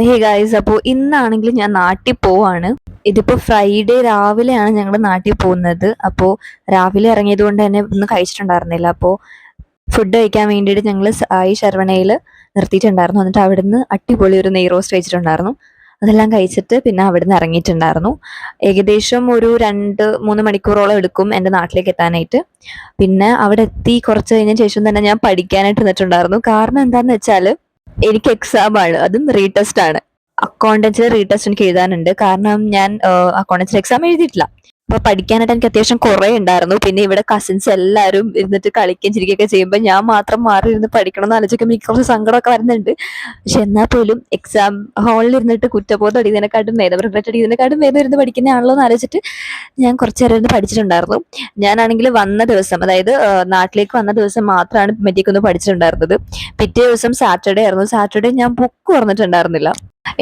Hey guys, അപ്പോൾ ഇന്നാണെങ്കിൽ ഞാൻ നാട്ടിൽ പോവാണ്. ഇതിപ്പോൾ ഫ്രൈഡേ രാവിലെയാണ് ഞങ്ങൾ നാട്ടിൽ പോകുന്നത്. അപ്പോൾ രാവിലെ ഇറങ്ങിയത് കൊണ്ട് തന്നെ ഒന്നും കഴിച്ചിട്ടുണ്ടായിരുന്നില്ല. അപ്പോൾ ഫുഡ് കഴിക്കാൻ വേണ്ടിയിട്ട് ഞങ്ങൾ സായി ശരവണയിൽ നിർത്തിയിട്ടുണ്ടായിരുന്നു. എന്നിട്ട് അവിടുന്ന് അടിപൊളി ഒരു നെയ് റോസ്റ്റ് കഴിച്ചിട്ടുണ്ടായിരുന്നു. അതെല്ലാം കഴിച്ചിട്ട് പിന്നെ അവിടുന്ന് ഇറങ്ങിയിട്ടുണ്ടായിരുന്നു. ഏകദേശം ഒരു 2-3 മണിക്കൂറോളം എടുക്കും എൻ്റെ നാട്ടിലേക്ക് എത്താനായിട്ട്. പിന്നെ അവിടെ എത്തി കുറച്ച് കഴിഞ്ഞ ശേഷം തന്നെ ഞാൻ പഠിക്കാനായിട്ട് നിന്നിട്ടുണ്ടായിരുന്നു. കാരണം എന്താണെന്ന് വെച്ചാൽ എനിക്ക് എക്സാം ആണ്, അതും റീടെസ്റ്റ് ആണ്. അക്കൗണ്ടൻസിൽ റീടെസ്റ്റ് എനിക്ക് എഴുതാനുണ്ട്. കാരണം ഞാൻ അക്കൗണ്ടൻസിൽ എക്സാം എഴുതിയിട്ടില്ല. അപ്പൊ പഠിക്കാനായിട്ട് എനിക്ക് അത്യാവശ്യം കുറെ ഉണ്ടായിരുന്നു. പിന്നെ ഇവിടെ കസിൻസ് എല്ലാവരും ഇരുന്നിട്ട് കളിക്കുകയും ചിരിക്കുകയൊക്കെ ചെയ്യുമ്പോൾ ഞാൻ മാത്രം മാറി ഇരുന്ന് പഠിക്കണം എന്ന് ആലോചിക്കുമ്പോൾ എനിക്ക് കുറച്ച് സങ്കടമൊക്കെ വരുന്നുണ്ട്. പക്ഷെ എന്നാൽ പോലും എക്സാം ഹാളിൽ ഇരുന്നിട്ട് കുറ്റബോധം അടിക്കുന്നതിനെക്കാട്ടും വേദം റിഗ്രറ്റ് അടിക്കുന്നതിനെക്കാട്ടും വേദം ഇരുന്ന് പഠിക്കുന്നതാണല്ലോ എന്ന് ആലോചിച്ചിട്ട് ഞാൻ കുറച്ച് നേരം ഇരുന്ന് പഠിച്ചിട്ടുണ്ടായിരുന്നു. ഞാനാണെങ്കിൽ വന്ന ദിവസം, അതായത് നാട്ടിലേക്ക് വന്ന ദിവസം മാത്രമാണ് മെറ്റിക്കൊന്ന് പഠിച്ചിട്ടുണ്ടായിരുന്നത്. പിറ്റേ ദിവസം സാറ്റർഡേ ആയിരുന്നു. സാറ്റർഡേ ഞാൻ ബുക്ക് തുറന്നിട്ടുണ്ടായിരുന്നില്ല.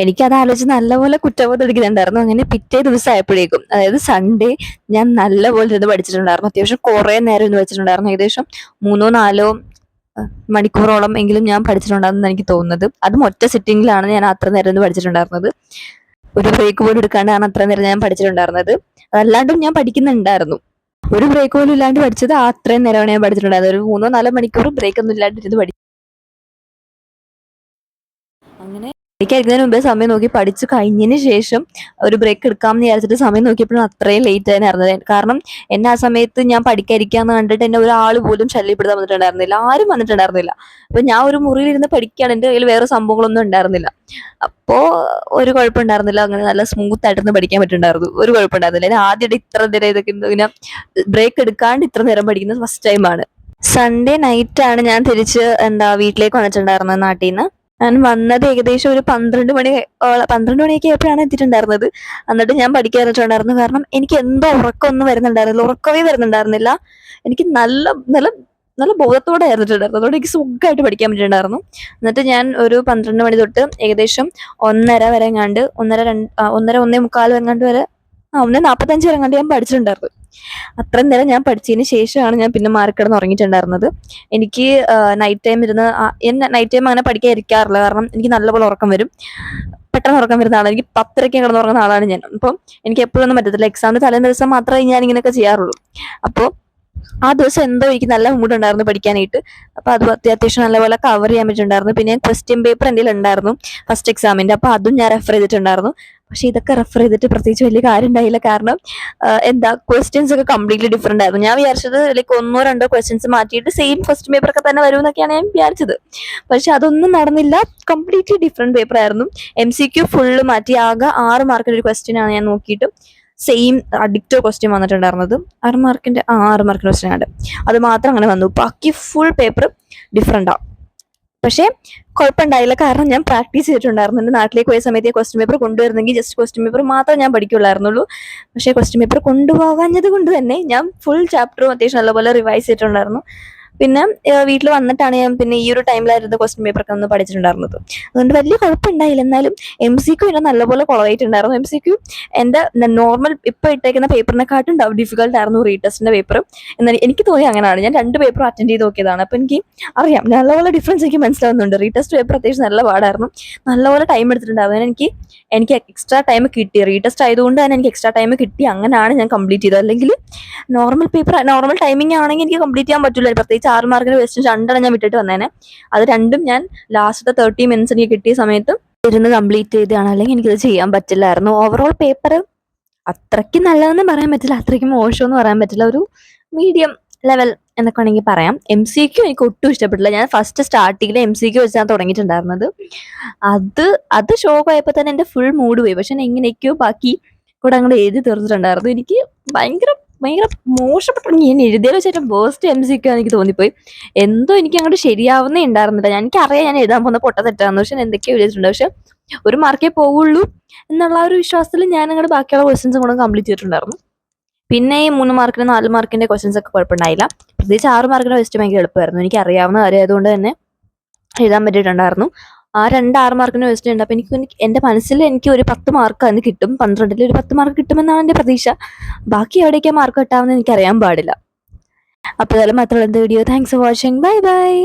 എനിക്കത് ആലോചിച്ച് നല്ലപോലെ കുറ്റബോധം എടുക്കുന്നുണ്ടായിരുന്നു. അങ്ങനെ പിറ്റേ ദിവസം ആയപ്പോഴേക്കും, അതായത് സൺഡേ, ഞാൻ നല്ലപോലെ ഇരുന്ന് പഠിച്ചിട്ടുണ്ടായിരുന്നു. അത്യാവശ്യം കുറെ നേരം ഇരുന്ന് വെച്ചിട്ടുണ്ടായിരുന്നു. ഏകദേശം 3-4 മണിക്കൂറോളം എങ്കിലും ഞാൻ പഠിച്ചിട്ടുണ്ടായിരുന്നു എനിക്ക് തോന്നുന്നത്. അതും ഒറ്റ സിറ്റിംഗിലാണ് ഞാൻ അത്ര നേരം ഇരുന്ന് പഠിച്ചിട്ടുണ്ടായിരുന്നത്. ഒരു ബ്രേക്ക് പോലും എടുക്കാണ്ടാണ് അത്ര നേരം ഞാൻ പഠിച്ചിട്ടുണ്ടായിരുന്നത്. അതല്ലാണ്ടും ഞാൻ പഠിക്കുന്നുണ്ടായിരുന്നു. ഒരു ബ്രേക്ക് പോലും ഇല്ലാണ്ട് പഠിച്ചത് അത്രയും നേരമാണ് ഞാൻ പഠിച്ചിട്ടുണ്ടായിരുന്നത്. ഒരു 3-4 മണിക്കൂർ ബ്രേക്ക് ഒന്നും ഇല്ലാണ്ട് ഇരുന്ന് പഠിച്ചു. അങ്ങനെ എനിക്കായിരിക്കുന്നതിന് മുമ്പേ സമയം നോക്കി പഠിച്ചു കഴിഞ്ഞതിന് ശേഷം ഒരു ബ്രേക്ക് എടുക്കാമെന്ന് വിചാരിച്ചിട്ട് സമയം നോക്കിയപ്പോഴും അത്രയും ലേറ്റ് ആയി നടന്നത്. കാരണം എന്നെ ആ സമയത്ത് ഞാൻ പഠിക്കാതിരിക്കാന്ന് കണ്ടിട്ട് എന്നെ ഒരാൾ പോലും ശല്യപ്പെടുത്താൻ വന്നിട്ടുണ്ടായിരുന്നില്ല. ആരും വന്നിട്ടുണ്ടായിരുന്നില്ല. അപ്പൊ ഞാൻ ഒരു മുറിയിലിരുന്ന് പഠിക്കുകയാണ്. എൻ്റെ കയ്യിൽ വേറെ സംഭവങ്ങളൊന്നും ഉണ്ടായിരുന്നില്ല. അപ്പോ ഒരു കുഴപ്പമുണ്ടായിരുന്നില്ല. അങ്ങനെ നല്ല സ്മൂത്ത് ആയിട്ടൊന്ന് പഠിക്കാൻ പറ്റുന്നുണ്ടായിരുന്നു. ഒരു കുഴപ്പമുണ്ടായിരുന്നില്ല. ഞാൻ ആദ്യമായിട്ട് ഇത്ര നേരം ഇതൊക്കെ ഇങ്ങനെ ബ്രേക്ക് എടുക്കാണ്ട് ഇത്ര നേരം പഠിക്കുന്നത് ഫസ്റ്റ് ടൈമാണ്. സൺഡേ നൈറ്റാണ് ഞാൻ തിരിച്ച് വീട്ടിലേക്ക് വന്നിട്ടുണ്ടായിരുന്നത് നാട്ടിൽ നിന്ന്. ഞാൻ വന്നത് ഏകദേശം ഒരു 12 മണിയൊക്കെ ആയപ്പോഴാണ് എത്തിയിട്ടുണ്ടായിരുന്നത്. എന്നിട്ട് ഞാൻ പഠിക്കാൻ വെച്ചിട്ടുണ്ടായിരുന്നു. കാരണം എനിക്ക് എന്തോ ഉറക്കമൊന്നും വരുന്നുണ്ടായിരുന്നില്ല. ഉറക്കമേ വരുന്നുണ്ടായിരുന്നില്ല. എനിക്ക് നല്ല നല്ല നല്ല ബോധത്തോടെ ആയിരുന്നിട്ടുണ്ടായിരുന്നു. അതുകൊണ്ട് എനിക്ക് സുഖമായിട്ട് പഠിക്കാൻ പറ്റിയിട്ടുണ്ടായിരുന്നു. എന്നിട്ട് ഞാൻ ഒരു 12 മണി തൊട്ട് ഏകദേശം 1:30 വരെ എങ്ങാണ്ട്, 1:45 എങ്ങാണ്ട് വരെ, 1:45 വരെ എങ്ങാണ്ട് ഞാൻ പഠിച്ചിട്ടുണ്ടായിരുന്നു. അത്രയും നേരം ഞാൻ പഠിച്ചതിന് ശേഷമാണ് ഞാൻ പിന്നെ മാറിക്കിടന്ന് ഉറങ്ങിയിട്ടുണ്ടായിരുന്നത്. എനിക്ക് നൈറ്റ് ടൈം ഇരുന്ന് നൈറ്റ് ടൈം അങ്ങനെ പഠിക്കാൻ ഇരിക്കാറില്ല. കാരണം എനിക്ക് നല്ലപോലെ ഉറക്കം വരും. പെട്ടെന്ന് ഉറക്കം വരുന്ന ആളാണ്. എനിക്ക് 10:30 കിടന്ന് ഉറങ്ങുന്ന ആളാണ് ഞാൻ. അപ്പം എനിക്ക് എപ്പോഴൊന്നും പറ്റത്തില്ല. എക്സാമിന് തലേന്ന് ദിവസം മാത്രമേ ഞാൻ ഇങ്ങനെയൊക്കെ ചെയ്യാറുള്ളൂ. അപ്പോൾ ആ ദിവസം എന്തോ എനിക്ക് നല്ല മൂഡ് ഉണ്ടായിരുന്നു പഠിക്കാനായിട്ട്. അപ്പൊ അത് അത്യാവശ്യം നല്ലപോലെ കവർ ചെയ്യാൻ പറ്റുന്നുണ്ടായിരുന്നു. പിന്നെ ക്വസ്റ്റ്യൻ പേപ്പർ എൻ്റെ ഉണ്ടായിരുന്നു ഫസ്റ്റ് എക്സാമിന്റെ. അപ്പൊ അതും ഞാൻ റെഫർ ചെയ്തിട്ടുണ്ടായിരുന്നു. പക്ഷെ ഇതൊക്കെ റെഫർ ചെയ്തിട്ട് പ്രത്യേകിച്ച് വലിയ കാര്യം ഉണ്ടായില്ല. കാരണം ക്വസ്റ്റ്യൻസ് ഒക്കെ കംപ്ലീറ്റ്ലി ഡിഫറെന്റ് ആയിരുന്നു. ഞാൻ വിചാരിച്ചത് ലൈക്ക് 1-2 ക്വസ്റ്റ്യൻസ് മാറ്റിയിട്ട് സെയിം ഫസ്റ്റ് പേപ്പർ ഒക്കെ തന്നെ വരും എന്നൊക്കെയാണ് ഞാൻ വിചാരിച്ചത്. പക്ഷെ അതൊന്നും നടന്നില്ല. കംപ്ലീറ്റ്ലി ഡിഫറെന്റ് പേപ്പർ ആയിരുന്നു. MCQ ഫുള്ള് മാറ്റി ആകെ 6 മാർക്കിന്റെ ഒരു ക്വസ്റ്റ്യൻ ആണ് ഞാൻ നോക്കിയിട്ട് സെയിം അഡിക്റ്റോ ക്വസ്റ്റ്യൻ വന്നിട്ടുണ്ടായിരുന്നത്. 6 മാർക്കിന്റെ ക്വസ്റ്റ്യൻ ആണ്. അത് മാത്രം അങ്ങനെ വന്നു. ബാക്കി ഫുൾ പേപ്പർ ഡിഫറെന്റാ. പക്ഷേ കുഴപ്പമുണ്ടായില്ല. കാരണം ഞാൻ പ്രാക്ടീസ് ചെയ്തിട്ടുണ്ടായിരുന്നു. എൻ്റെ നാട്ടിലേക്ക് പോയ സമയത്ത് ക്വസ്റ്റ്യൻ പേപ്പർ കൊണ്ടുവരുന്നെങ്കിൽ ജസ്റ്റ് ക്വസ്റ്റ്യൻ പേപ്പർ മാത്രമേ ഞാൻ പഠിക്കുള്ളായിരുന്നുള്ളൂ. പക്ഷേ ക്വസ്റ്റ്യൻ പേപ്പർ കൊണ്ടുപോകാഞ്ഞത് കൊണ്ട് തന്നെ ഞാൻ ഫുൾ ചാപ്റ്ററും അത്യാവശ്യം നല്ലപോലെ റിവൈസ് ചെയ്തിട്ടുണ്ടായിരുന്നു. പിന്നെ വീട്ടിൽ വന്നിട്ടാണ് ഞാൻ പിന്നെ ഈ ഒരു ടൈമിലായിരുന്നു ക്വസ്റ്റ്യൻ പേപ്പർ ഒക്കെ ഒന്ന് പഠിച്ചിട്ടുണ്ടായിരുന്നത്. അതുകൊണ്ട് വലിയ കുഴപ്പമുണ്ടായില്ല. എന്നാലും MCQ എന്നെ നല്ലപോലെ കുളമായിട്ടുണ്ടായിരുന്നു. MCQ എൻ്റെ നോർമൽ ഇപ്പൊ ഇട്ടേക്കുന്ന പേപ്പറിനെക്കാട്ടും ഡിഫിക്കൽട്ട് ആയിരുന്നു റീടെസ്റ്റിന്റെ പേപ്പർ. എന്നാൽ എനിക്ക് തോന്നി അങ്ങനെയാണ്. ഞാൻ 2 പേപ്പർ അറ്റൻഡ് ചെയ്ത് നോക്കിയതാണ്. അപ്പൊ എനിക്ക് അറിയാം, നല്ലപോലെ ഡിഫറൻസ് എനിക്ക് മനസ്സിലാവുന്നുണ്ട്. റീടെസ്റ്റ് പേപ്പർ അത്യാവശ്യം നല്ല പാടായിരുന്നു. നല്ലപോലെ ടൈം എടുത്തിട്ടുണ്ടായിരുന്നു. എനിക്ക് എക്സ്ട്രാ ടൈം കിട്ടി. റീടെസ്റ്റ് ആയതുകൊണ്ട് തന്നെ എനിക്ക് എക്സ്ട്രാ ടൈം കിട്ടി. അങ്ങനെയാണ് ഞാൻ കംപ്ലീറ്റ് ചെയ്തത്. അല്ലെങ്കിൽ നോർമൽ ടൈമിംഗ് ആണെങ്കിൽ എനിക്ക് കംപ്ലീറ്റ് ചെയ്യാൻ പറ്റില്ല. പ്രത്യേകിച്ച് 6 മാർക്കിന് ക്വസ്റ്റ്യൻ 2 ഞാൻ വിട്ടിട്ട് വന്നേനെ. അത് രണ്ടും ഞാൻ ലാസ്റ്റത്തെ 30 മിനിറ്റ്സ് എനിക്ക് കിട്ടിയ സമയത്ത് ഇരുന്ന് കംപ്ലീറ്റ് ചെയ്തതാണ്. അല്ലെങ്കിൽ എനിക്കത് ചെയ്യാൻ പറ്റില്ലായിരുന്നു. ഓവറോൾ പേപ്പർ അത്രയ്ക്ക് നല്ലതെന്ന് പറയാൻ പറ്റില്ല, അത്രയ്ക്ക് മോശമെന്ന് പറയാൻ പറ്റില്ല. ഒരു മീഡിയം ലെവൽ എന്നൊക്കെ വേണമെങ്കിൽ പറയാം. MCQ എനിക്ക് ഒട്ടും ഇഷ്ടപ്പെട്ടില്ല. ഞാൻ ഫസ്റ്റ് സ്റ്റാർട്ടിങ്ങിൽ MCQ വെച്ചാണ് തുടങ്ങിയിട്ടുണ്ടായിരുന്നത്. അത് ഷോക്കായപ്പോൾ തന്നെ എൻ്റെ ഫുൾ മൂഡ് പോയി. പക്ഷെ എങ്ങനെയൊക്കെയോ ബാക്കി കൂടെ അങ്ങോട്ട് എഴുതി തീർത്തിട്ടുണ്ടായിരുന്നു. എനിക്ക് ഭയങ്കര മോശപ്പെട്ട, ഞാൻ എഴുതിയാൽ വെച്ചിട്ട് വേസ്റ്റ് MCQ എനിക്ക് തോന്നിപ്പോയി. എന്തോ എനിക്ക് അങ്ങോട്ട് ശരിയാവുന്നേ ഉണ്ടായിരുന്നില്ല. എനിക്കറിയാം ഞാൻ എഴുതാൻ പോകുന്ന പൊട്ട തെറ്റാന്ന്. പക്ഷെ എന്തൊക്കെയോ എഴുതിയിട്ടുണ്ട്. പക്ഷെ 1 മാർക്കേ പോവുള്ളൂ എന്നുള്ള ഒരു വിശ്വാസത്തിൽ ഞാൻ അങ്ങോട്ട് ബാക്കിയുള്ള ക്വസ്റ്റ്യൻസും കൂടെ കംപ്ലീറ്റ് ചെയ്തിട്ടുണ്ടായിരുന്നു. പിന്നെ ഈ 3 മാർക്കിന് 4 മാർക്കിന്റെ ക്വസ്റ്റ്യൻസ് ഒക്കെ കുഴപ്പമുണ്ടായില്ല. പ്രത്യേകിച്ച് 6 മാർക്കിന്റെ ക്വസ്റ്റ്യൻ ഭയങ്കര എളുപ്പമായിരുന്നു. എനിക്ക് അറിയാവുന്ന കാര്യം ആയതുകൊണ്ട് തന്നെ എഴുതാൻ പറ്റിയിട്ടുണ്ടായിരുന്നു. ആ 6 മാർക്കിന്റെ ക്വസ്റ്റ്യൻ ഉണ്ട്. അപ്പൊ എന്റെ മനസ്സിൽ എനിക്ക് ഒരു 10 മാർക്ക് അതിന് കിട്ടും. 12ൽ ഒരു 10 മാർക്ക് കിട്ടുമെന്നാണ് എന്റെ പ്രതീക്ഷ. ബാക്കി എവിടേക്കാ മാർക്ക് കിട്ടാമെന്ന് എനിക്ക് അറിയാൻ പാടില്ല. അപ്പോൾ മാത്രമുള്ള video. Thanks for watching. Bye bye.